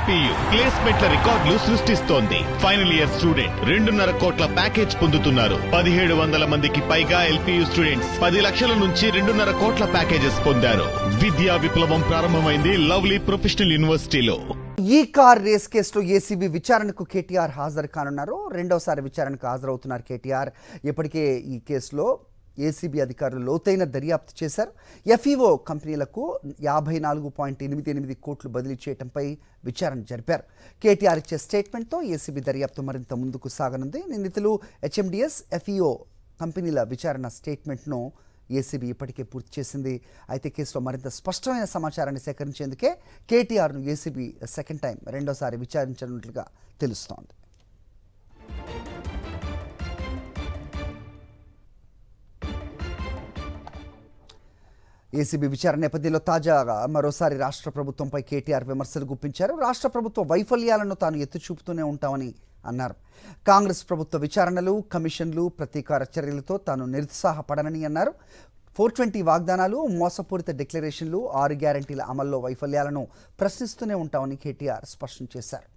LPU ప్లేస్మెంట్ల రికార్డులు సృష్టిస్తోంది. Final year student 2.5 కోట్ల ప్యాకేజ్ పొందుతున్నారు. 1700 మందికి పైగా ఎల్పీయూ స్టూడెంట్స్ 10 లక్షల నుంచి 2.5 కోట్ల ప్యాకేజెస్ పొందారు. విద్యా విప్లవం ప్రారంభమైంది లవ్లీ ప్రొఫెషనల్ యూనివర్సిటీలో. ఈ కార్ రేస్ కేసులో ఏసీబీ విచారణకు కేటీఆర్ హాజరు కానున్నారు. రెండోసారి విచారణకు హాజరవుతున్నారు కేటీఆర్. ఇప్పటికే ఈ కేసులో ఏసీబీ అధికారులు లోతైన దర్యాప్తు చేశారు. ఎఫ్ఈఓ కంపెనీలకు 54.88 కోట్లు బదిలీ చేయడంపై విచారణ జరిపారు. కేటీఆర్ ఇచ్చే స్టేట్మెంట్తో ఏసీబీ దర్యాప్తు మరింత ముందుకు సాగనుంది. నిందితులు హెచ్ఎండిఎస్, ఎఫ్ఈఓ కంపెనీల విచారణ స్టేట్మెంట్ను ఏసీబీ ఇప్పటికే పూర్తి చేసింది. అయితే కేసులో మరింత స్పష్టమైన సమాచారాన్ని సేకరించేందుకే కేటీఆర్ను ఏసీబీ సెకండ్ టైం రెండోసారి విచారించనున్నట్లుగా తెలుస్తోంది. ఏసీబీ విచారణ నేపథ్యంలో తాజాగా మరోసారి రాష్ట్ర ప్రభుత్వంపై కేటీఆర్ విమర్శలు గుప్పించారు. రాష్ట్ర ప్రభుత్వ వైఫల్యాలను తాను ఎత్తి చూపుతూనే ఉంటామని అన్నారు. కాంగ్రెస్ ప్రభుత్వ విచారణలు, కమిషన్లు, ప్రతీకార చర్యలతో తాను నిరుత్సాహపడనని అన్నారు. 420 వాగ్దానాలు, మోసపూరిత డిక్లరేషన్లు, 6 గ్యారంటీల అమల్లో వైఫల్యాలను ప్రశ్నిస్తూనే ఉంటామని కేటీఆర్ స్పష్టం చేశారు.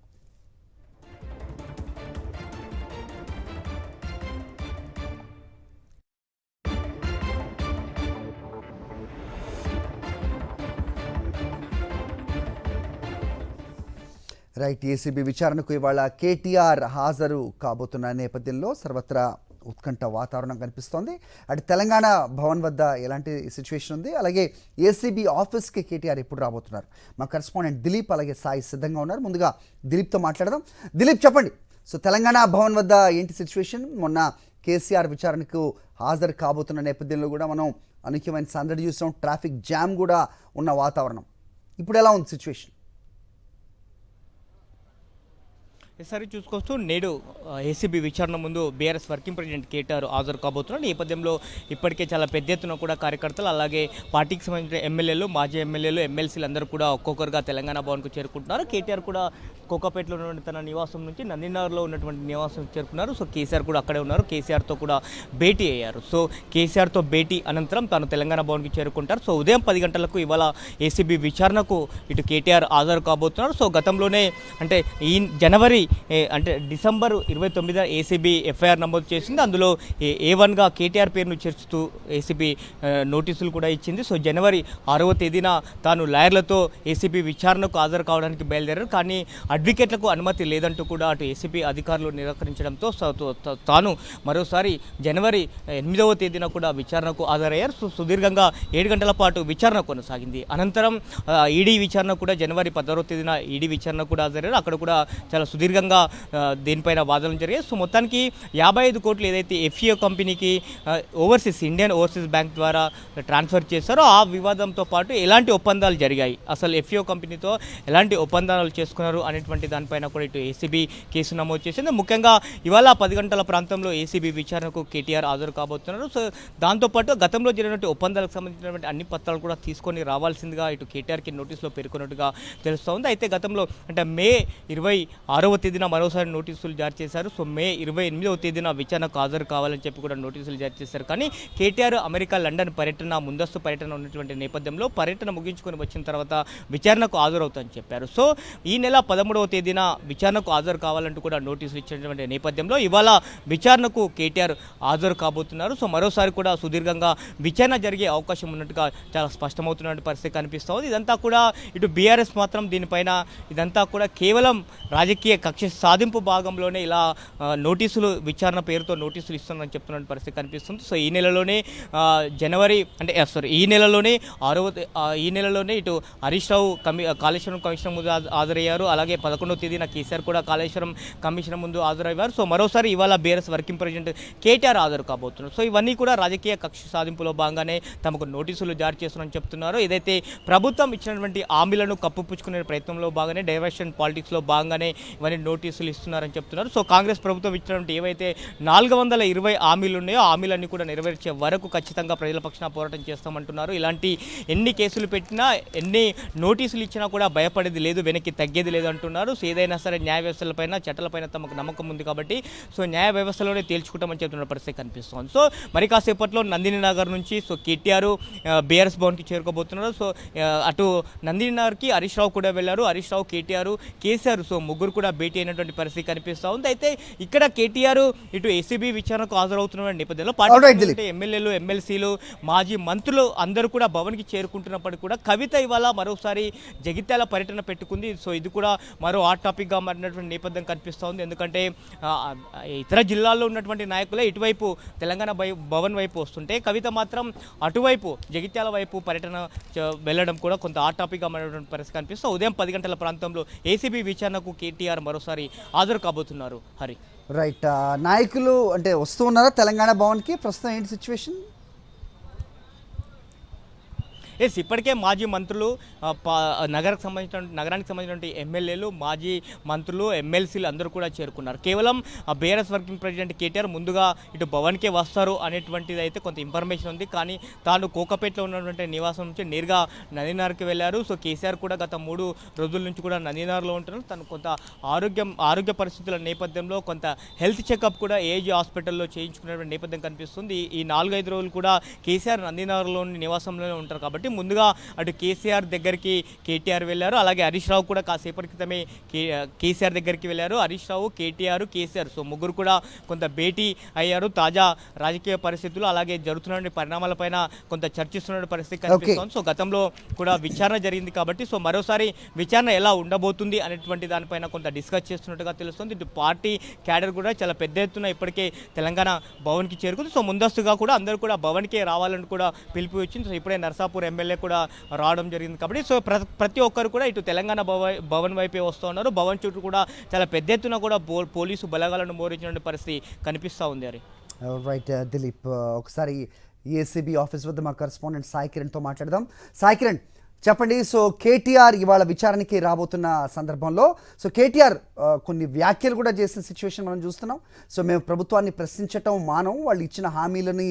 రైట్, ఏసీబీ విచారణకు ఇవాళ కేటీఆర్ హాజరు కాబోతున్న నేపథ్యంలో సర్వత్రా ఉత్కంఠ వాతావరణం కనిపిస్తోంది. అటు తెలంగాణ భవన్ వద్ద ఎలాంటి సిచ్యువేషన్ ఉంది, అలాగే ఏసీబీ ఆఫీస్కి కేటీఆర్ ఎప్పుడు రాబోతున్నారు? మా కరెస్పాండెంట్ దిలీప్ అలాగే సాయి సిద్ధంగా ఉన్నారు. ముందుగా దిలీప్తో మాట్లాడదాం. దిలీప్, చెప్పండి. సో తెలంగాణ భవన్ వద్ద ఏంటి సిచ్యువేషన్? మొన్న కేసీఆర్ విచారణకు హాజరు కాబోతున్న నేపథ్యంలో కూడా మనం అనూహ్యమైన సందడి చూసాం, ట్రాఫిక్ జామ్ కూడా ఉన్న వాతావరణం. ఇప్పుడు ఎలా ఉంది సిచ్యువేషన్? ఈసారి చూసుకోవచ్చు, నేడు ఏసీబీ విచారణ ముందు బీఆర్ఎస్ వర్కింగ్ ప్రెసిడెంట్ కేటీఆర్ హాజరు కాబోతున్నారు. ఈ నేపథ్యంలో ఇప్పటికే చాలా పెద్ద ఎత్తున కూడా కార్యకర్తలు, అలాగే పార్టీకి సంబంధించిన ఎమ్మెల్యేలు, మాజీ ఎమ్మెల్యేలు, ఎమ్మెల్సీలు అందరూ కూడా ఒక్కొక్కరుగా తెలంగాణ భవన్కు చేరుకుంటున్నారు. కేటీఆర్ కూడా కోకాపేటలో ఉన్నటువంటి తన నివాసం నుంచి నందినగర్లో ఉన్నటువంటి నివాసం చేరుకున్నారు. సో కేసీఆర్ కూడా అక్కడే ఉన్నారు. కేసీఆర్తో కూడా భేటీ అయ్యారు. సో కేసీఆర్తో భేటీ అనంతరం తాను తెలంగాణ భవన్కి చేరుకుంటారు. సో ఉదయం 10 గంటలకు ఇవాళ ఏసీబీ విచారణకు ఇటు కేటీఆర్ హాజరు కాబోతున్నారు. సో గతంలోనే అంటే ఈ జనవరి అంటే డిసెంబర్ 29న ఏసీబీ ఎఫ్ఐఆర్ నమోదు చేసింది. అందులో A1గా కేటీఆర్ పేరును చేర్చుతూ ఏసీబీ నోటీసులు కూడా ఇచ్చింది. సో జనవరి 6వ తేదీన తాను లాయర్లతో ఏసీబీ విచారణకు హాజరు కావడానికి బయలుదేరారు. కానీ అడ్వకేట్లకు అనుమతి లేదంటూ కూడా అటు ఏసీబీ అధికారులు నిరాకరించడంతో తాను మరోసారి జనవరి 8వ తేదీన కూడా విచారణకు హాజరయ్యారు. సో సుదీర్ఘంగా 7 గంటల పాటు విచారణ కొనసాగింది. అనంతరం ఈడీ విచారణ కూడా జనవరి 16వ తేదీన ఈడీ విచారణ కూడా హాజరయ్యారు. అక్కడ కూడా చాలా సుదీర్ఘంగా దీనిపైన వాదనలు జరిగాయి. సో మొత్తానికి 55 కోట్లు ఏదైతే ఎఫ్ఈఓ కంపెనీకి ఇండియన్ ఓవర్సీస్ బ్యాంక్ ద్వారా ట్రాన్స్ఫర్ చేశారో ఆ వివాదంతో పాటు ఎలాంటి ఒప్పందాలు జరిగాయి, అసలు ఎఫ్ఈఓ కంపెనీతో ఎలాంటి ఒప్పందాలు చేసుకున్నారు అనేటువంటి దానిపైన కూడా ఇటు ఏసీబీ కేసు నమోదు చేసింది. ముఖ్యంగా ఇవాళ 10 గంటల ప్రాంతంలో ఏసీబీ విచారణకు కేటీఆర్ హాజరు కాబోతున్నారు. సో దాంతోపాటు గతంలో జరిగినటువంటి ఒప్పందాలకు సంబంధించినటువంటి అన్ని పత్రాలు కూడా తీసుకొని రావాల్సిందిగా ఇటు కేటీఆర్కి నోటీసులో పేర్కొన్నట్టుగా తెలుస్తూ ఉంది. అయితే గతంలో అంటే మే 26వ తేదీన మరోసారి నోటీసులు జారీ చేశారు. సో మే 28వ తేదీన విచారణకు హాజరు కావాలని చెప్పి కూడా నోటీసులు జారీ చేశారు. కానీ కేటీఆర్ అమెరికా, లండన్ పర్యటన, ముందస్తు పర్యటన ఉన్నటువంటి నేపథ్యంలో పర్యటన ముగించుకొని వచ్చిన తర్వాత విచారణకు హాజరవుతామని చెప్పారు. సో ఈ నెల 13వ తేదీన విచారణకు హాజరు కావాలంటూ కూడా నోటీసులు ఇచ్చినటువంటి నేపథ్యంలో ఇవాళ విచారణకు కేటీఆర్ హాజరు కాబోతున్నారు. సో మరోసారి కూడా సుదీర్ఘంగా విచారణ జరిగే అవకాశం ఉన్నట్టుగా చాలా స్పష్టమవుతున్న పరిస్థితి కనిపిస్తుంది. ఇదంతా కూడా ఇటు బీఆర్ఎస్ మాత్రం దీనిపైన ఇదంతా కూడా కేవలం రాజకీయ కక్ష సాధింపు భాగంలోనే ఇలా నోటీసులు విచారణ పేరుతో నోటీసులు ఇస్తున్నారని చెప్తున్న పరిస్థితి కనిపిస్తుంది. సో ఈ నెలలోనే ఈ నెలలోనే ఇటు హరీష్ రావు కాళేశ్వరం కమిషన్ ముందు హాజరయ్యారు. అలాగే 11వ తేదీన కేసీఆర్ కూడా కాళేశ్వరం కమిషన్ ముందు హాజరయ్యారు. సో మరోసారి ఇవాళ బీఆర్ఎస్ వర్కింగ్ ప్రెసిడెంట్ కేటీఆర్ హాజరు కాబోతున్నారు. సో ఇవన్నీ కూడా రాజకీయ కక్ష సాధింపులో భాగంగానే తమకు నోటీసులు జారీ చేస్తున్నారని చెప్తున్నారు. ఏదైతే ప్రభుత్వం ఇచ్చినటువంటి హామీలను కప్పుపుచ్చుకునే ప్రయత్నంలో భాగంగానే డైవర్షన్ పాలిటిక్స్లో భాగంగానే ఇవన్నీ నోటీసులు ఇస్తున్నారని చెప్తున్నారు. సో కాంగ్రెస్ ప్రభుత్వం ఇచ్చినటువంటి ఏవైతే 420 హామీలు ఉన్నాయో ఆ హామీలన్నీ కూడా నెరవేర్చే వరకు ఖచ్చితంగా ప్రజల పక్షాన పోరాటం చేస్తామంటున్నారు. ఇలాంటి ఎన్ని కేసులు పెట్టినా ఎన్ని నోటీసులు ఇచ్చినా కూడా భయపడేది లేదు, వెనక్కి తగ్గేది లేదు అంటున్నారు. సో ఏదైనా సరే న్యాయ వ్యవస్థలపైన చట్టాలపైన తమకు నమ్మకం ఉంది కాబట్టి సో న్యాయ వ్యవస్థలోనే తేల్చుకుంటామని చెప్తున్న పరిస్థితి కనిపిస్తోంది. సో మరి కాసేపట్లో నందిని నగర్ నుంచి సో కేటీఆర్ బీఆర్ఎస్ భవన్కి చేరుకోబోతున్నారు. సో అటు నందిని నగర్కి హరీష్ రావు కూడా వెళ్ళారు. హరీష్ రావు, కేటీఆర్, కేసీఆర్ సో ముగ్గురు కూడా భేటీ అయినటువంటి పరిస్థితి కనిపిస్తూ ఉంది. అయితే ఇక్కడ కేటీఆర్ ఇటు ఏసీబీ విచారణకు హాజరవుతున్న నేపథ్యంలో పార్టీ ఎమ్మెల్యేలు, ఎమ్మెల్సీలు, మాజీ మంత్రులు అందరూ కూడా భవన్కి చేరుకుంటున్నప్పటికీ కూడా కవిత ఇవాళ మరోసారి జగిత్యాల పర్యటన పెట్టుకుంది. సో ఇది కూడా మరో హాట్ టాపిక్గా మారినటువంటి నేపథ్యం కనిపిస్తూ ఉంది. ఎందుకంటే ఇతర జిల్లాల్లో ఉన్నటువంటి నాయకులే ఇటువైపు తెలంగాణ భవన్ వైపు వస్తుంటే కవిత మాత్రం అటువైపు జగిత్యాల వైపు పర్యటన వెళ్ళడం కూడా కొంత హాట్ టాపిక్గా మారినటువంటి పరిస్థితి కనిపిస్తూ ఉదయం 10 గంటల ప్రాంతంలో ఏసీబీ విచారణకు కేటీఆర్ మరోసారి హాజరు కాబోతున్నారు. హరి రైట్, నాయకులు అంటే వస్తూ ఉన్నారా తెలంగాణ భవన్కి? ప్రస్తుతం ఏంటి సిచ్యువేషన్? ఇప్పటికే మాజీ మంత్రులు, నగరానికి సంబంధించినటువంటి ఎమ్మెల్యేలు, మాజీ మంత్రులు, ఎమ్మెల్సీలు అందరూ కూడా చేరుకున్నారు. కేవలం బీఆర్ఎస్ వర్కింగ్ ప్రెసిడెంట్ కేటీఆర్ ముందుగా ఇటు భవన్కే వస్తారు అనేటువంటిది అయితే కొంత ఇన్ఫర్మేషన్ ఉంది. కానీ తాను కోకపేటలో ఉన్నటువంటి నివాసం నుంచి నేరుగా నందినార్కి వెళ్ళారు. సో కేసీఆర్ కూడా గత 3 రోజుల నుంచి కూడా నందినార్లో ఉంటున్నారు. తను కొంత ఆరోగ్య పరిస్థితుల నేపథ్యంలో కొంత హెల్త్ చెకప్ కూడా ఏజీ హాస్పిటల్లో చేయించుకునేటువంటి నేపథ్యం కనిపిస్తుంది. ఈ 4-5 రోజులు కూడా కేసీఆర్ నందినార్లోని నివాసంలోనే ఉంటారు. కాబట్టి ముందుగా అటు కేసీఆర్ దగ్గరికి కేటీఆర్ వెళ్ళారు. అలాగే హరీష్ రావు కూడా కాసేపటి క్రితమే కేసీఆర్ దగ్గరికి వెళ్ళారు. హరీష్ రావు, కేటీఆర్, కేసీఆర్ సో ముగ్గురు కూడా కొంత భేటీ అయ్యారు. తాజా రాజకీయ పరిస్థితులు అలాగే జరుగుతున్న పరిణామాలపైన కొంత చర్చిస్తున్న పరిస్థితి కనిపిస్తోంది. సో గతంలో కూడా విచారణ జరిగింది కాబట్టి సో మరోసారి విచారణ ఎలా ఉండబోతుంది అనేటువంటి దానిపైన కొంత డిస్కస్ చేస్తున్నట్టుగా తెలుస్తుంది. ఇటు పార్టీ క్యాడర్ కూడా చాలా పెద్ద ఎత్తున ఇప్పటికే తెలంగాణ భవన్కి చేరుకుంది. సో ముందస్తుగా కూడా అందరూ కూడా భవన్కే రావాలని కూడా పిలుపు వచ్చింది. సో ఇప్పుడే నర్సాపూర్ ఎమ్మెల్యే కూడా రావడం జరిగింది. కాబట్టి సో ప్రతి ఒక్కరు కూడా ఇటు తెలంగాణ భవన్ వైపే వస్తూ ఉన్నారు. భవన్ చుట్టూ కూడా చాలా పెద్ద ఎత్తున కూడా పోలీసు బలగాలను మోరించిన పరిస్థితి కనిపిస్తూ ఉంది. అది రైట్ దిలీప్, ఒకసారి ఏసీబీ ఆఫీస్ వద్ద మా కరెస్పాండెంట్ సాయి కిరణ్తో మాట్లాడదాం. సాయి కిరణ్ చెప్పండి, సో కేటీఆర్ ఇవాళ విచారణకి రాబోతున్న సందర్భంలో సో కేటీఆర్ కొన్ని వ్యాఖ్యలు కూడా చేసిన సిచ్యువేషన్ మనం చూస్తున్నాం. సో మేము ప్రభుత్వాన్ని ప్రశ్నించటం మానం, వాళ్ళు ఇచ్చిన హామీలని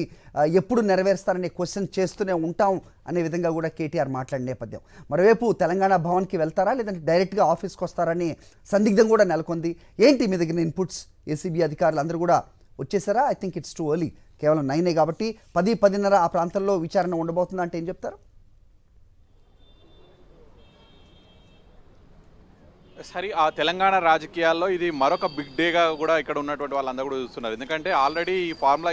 ఎప్పుడు నెరవేరుస్తారనే క్వశ్చన్ చేస్తూనే ఉంటాం అనే విధంగా కూడా కేటీఆర్ మాట్లాడిన నేపథ్యం. మరోవైపు తెలంగాణ భవన్కి వెళ్తారా లేదంటే డైరెక్ట్గా ఆఫీస్కి వస్తారని సందిగ్ధం కూడా నెలకొంది. ఏంటి మీ దగ్గర ఇన్పుట్స్? ఏసీబీ అధికారులు అందరూ కూడా వచ్చేసారా? I think it's too early, కేవలం 9 కాబట్టి 10-10:30 ఆ ప్రాంతంలో విచారణ ఉండబోతుందా అంటే ఏం చెప్తారు? సరే, ఆ తెలంగాణ రాజకీయాల్లో ఇది మరొక బిగ్ డేగా కూడా ఇక్కడ ఉన్నటువంటి వాళ్ళందరూ కూడా చూస్తున్నారు. ఎందుకంటే ఆల్రెడీ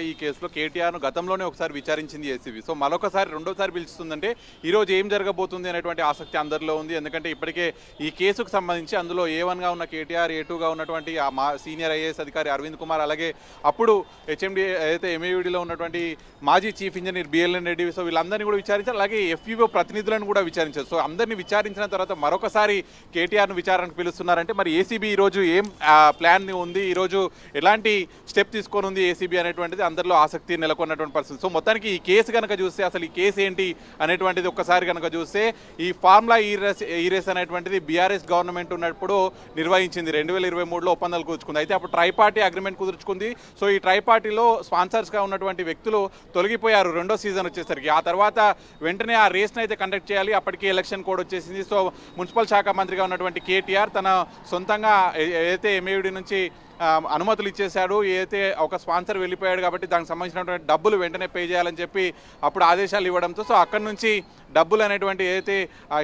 ఈ కేసులో కేటీఆర్ను గతంలోనే ఒకసారి విచారించింది ఏసీబీ. సో మరొకసారి రెండోసారి పిలుస్తుందంటే ఈరోజు ఏం జరగబోతుంది అనేటువంటి ఆసక్తి అందరిలో ఉంది. ఎందుకంటే ఇప్పటికే ఈ కేసుకు సంబంధించి అందులో A1గా ఉన్న కేటీఆర్, A2గా ఉన్నటువంటి మా సీనియర్ ఐఏఎస్ అధికారి అరవింద్ కుమార్, అలాగే అప్పుడు హెచ్ఎండి అయితే ఎంఏయుడిలో ఉన్నటువంటి మాజీ chief engineer BLN Reddy, so వీళ్ళందరినీ కూడా విచారించారు. అలాగే FEO ప్రతినిధులను కూడా విచారించారు. సో అందరినీ విచారించిన తర్వాత మరొకసారి కేటీఆర్ను విచారణకు పిలుస్తున్నారంటే మరి ఏసీబీ ఈరోజు ఏం ప్లాన్ ఉంది, ఈరోజు ఎలాంటి స్టెప్ తీసుకొని ఉంది ఏసీబీ అనేటువంటిది అందరిలో ఆసక్తి నెలకొన్నటువంటి పరిస్థితి. సో మొత్తానికి ఈ కేసు కనుక చూస్తే అసలు ఈ కేసు ఏంటి అనేటువంటిది ఒక్కసారి కనుక చూస్తే ఈ ఫార్ములా ఈ రేస్ అనేటువంటిది బీఆర్ఎస్ గవర్నమెంట్ ఉన్నప్పుడు నిర్వహించింది. 2023లో ఒప్పందాలు కుదుర్చుకుంది. అయితే అప్పుడు ట్రైపార్టీ అగ్రిమెంట్ కుదుర్చుకుంది. సో ఈ ట్రైపార్టీలో స్పాన్సర్స్గా ఉన్నటువంటి వ్యక్తులు తొలగిపోయారు రెండో సీజన్ వచ్చేసరికి. ఆ తర్వాత వెంటనే ఆ రేస్ని అయితే కండక్ట్ చేయాలి. అప్పటికే ఎలక్షన్ కోడ్ వచ్చేసింది. సో మున్సిపల్ శాఖ మంత్రిగా ఉన్నటువంటి కేటీఆర్ తన సొంతంగా ఏదైతే ఎంఏయుడి నుంచి అనుమతులు ఇచ్చేశాడు, ఏదైతే ఒక స్పాన్సర్ వెళ్ళిపోయాడు కాబట్టి దానికి సంబంధించినటువంటి డబ్బులు వెంటనే పే చేయాలని చెప్పి అప్పుడు ఆదేశాలు ఇవ్వడంతో సో అక్కడి నుంచి డబ్బులు అనేటువంటి ఏదైతే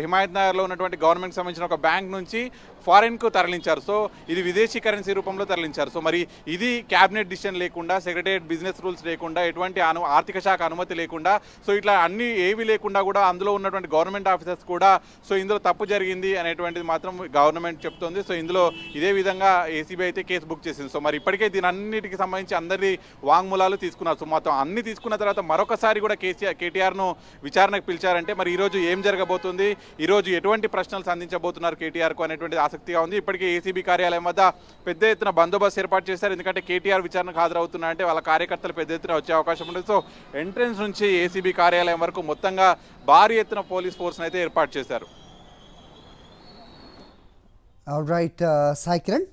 హిమాయత్ నగర్లో ఉన్నటువంటి గవర్నమెంట్కి సంబంధించిన ఒక బ్యాంక్ నుంచి ఫారెన్కు తరలించారు. సో ఇది విదేశీ కరెన్సీ రూపంలో తరలించారు. సో మరి ఇది క్యాబినెట్ డిసిషన్ లేకుండా, సెక్రటరియట్ బిజినెస్ రూల్స్ లేకుండా, ఎటువంటి ఆర్థిక శాఖ అనుమతి లేకుండా, సో ఇట్లా అన్ని ఏవి లేకుండా కూడా అందులో ఉన్నటువంటి గవర్నమెంట్ ఆఫీసర్స్ కూడా సో ఇందులో తప్పు జరిగింది అనేటువంటిది మాత్రం గవర్నమెంట్ చెప్తోంది. సో ఇందులో ఇదే విధంగా ఏసీబీ అయితే కేసు బుక్ చేసింది. సో మరి ఇప్పటికే దీని అన్నిటికి సంబంధించి అందరి వాంగ్మూలాలు తీసుకున్నారు. సో మొత్తం అన్ని తీసుకున్న తర్వాత మరొకసారి కూడా కేటీఆర్ను విచారణకు పిలిచారంటే మరి ఈరోజు ఏం జరగబోతుంది, ఈరోజు ఎటువంటి ప్రశ్నలు సంధించబోతున్నారు కేటీఆర్కు అనేటువంటిది ఆసక్తిగా ఉంది. ఇప్పటికే ఏసీబీ కార్యాలయం వద్ద పెద్ద ఎత్తున బందోబస్తు ఏర్పాటు చేశారు. ఎందుకంటే కేటీఆర్ విచారణకు హాజరవుతున్నారంటే వాళ్ళ కార్యకర్తలు పెద్ద ఎత్తున వచ్చే అవకాశం ఉంటుంది. సో ఎంట్రన్స్ నుంచి ఏసీబీ కార్యాలయం వరకు మొత్తంగా భారీ ఎత్తున పోలీస్ ఫోర్స్ని అయితే ఏర్పాటు చేశారు. All right Sai Kiran.